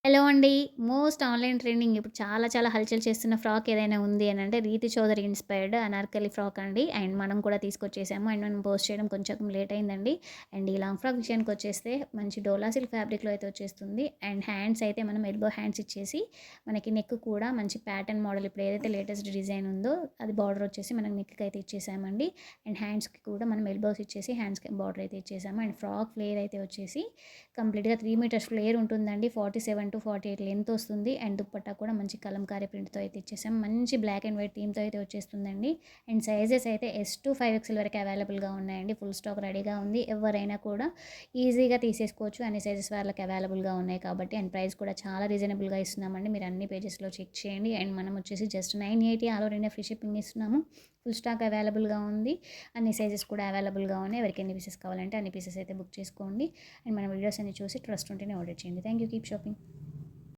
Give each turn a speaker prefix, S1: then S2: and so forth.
S1: Hello అండి. Most online trending ఇప్పుడు చాలా చాలా హల్చల్ చేస్తున్న ఫ్రాక్ ఏదైనా ఉంది అనంటే 'రీతి చౌదరి' ఇన్‌స్పైర్డ్ అనార్కలి ఫ్రాక్ అండి. అండ్ మనం కూడా తీసుకొచ్చేసాము. అండ్ మనం పోస్ట్ చేయడం కొంచెం లేట్ అయిందండి. అండ్ ఈ లాంగ్ ఫ్రాక్ విషయానికొచ్చేస్తే మంచి డోలా సిల్క్ ఫ్యాబ్రిక్‌లో అయితే వచ్చేస్తుంది. అండ్ హ్యాండ్స్ అయితే మనం ఎల్బో హ్యాండ్స్ ఇచ్చేసి మనకి నెక్ కూడా మంచి ప్యాటర్న్ మోడల్ ఇప్పుడు ఏదైతే లేటెస్ట్ డిజైన్ ఉందో అది బార్డర్ వచ్చేసి మనం నెక్‌కి అయితే ఇచ్చేసామండి. అండ్ హ్యాండ్స్‌కి కూడా మనం ఎల్బోస్ ఇచ్చేసి హ్యాండ్స్‌కి బార్డర్ అయితే ఇచ్చేసాము. అండ్ ఫ్రాక్ ఫ్లేర్ అయితే వచ్చేసి కంప్లీట్‌గా 3 మీటర్స్ ఫ్లేర్ ఉంటుందండి. 47-48 లెంత్ వస్తుంది. అండ్ దుప్పట్టా కూడా మంచి కలంకారీ ప్రింట్‌తో అయితే ఇచ్చేసాం. మంచి బ్లాక్ అండ్ వైట్ థీమ్‌తో అయితే వచ్చేస్తుందండి. అండ్ సైజెస్ అయితే ఎస్ టు 5XL వరకు అవైలబుల్‌గా ఉన్నాయండి. ఫుల్ స్టాక్ రెడీగా ఉంది. ఎవరైనా కూడా ఈజీగా తీసేసుకోవచ్చు. అన్ని సైజెస్ వాళ్ళకి అవైలబుల్‌గా ఉన్నాయి కాబట్టి. అండ్ ప్రైస్ కూడా చాలా రీజనబుల్‌గా ఇస్తున్నామండి. మీరు అన్ని పేజెస్‌లో చెక్ చేయండి. అండ్ మనం వచ్చేసి just 980 all over India free shipping ఇస్తున్నాము. ఫుల్ స్టాక్ అవైలబుల్‌గా ఉంది. అన్ని సైజెస్ కూడా అవైలబుల్‌గా ఉన్నాయి. ఎవరికి ఎన్ని పీసెస్ కావాలంటే అన్ని పీసెస్ అయితే బుక్ చేసుకోండి. అండ్ మన వీడియోస్ అన్ని చూసి ట్రస్ట్ ఉంటేనే ఆర్డర్ చేయండి. Thank you. Keep shopping.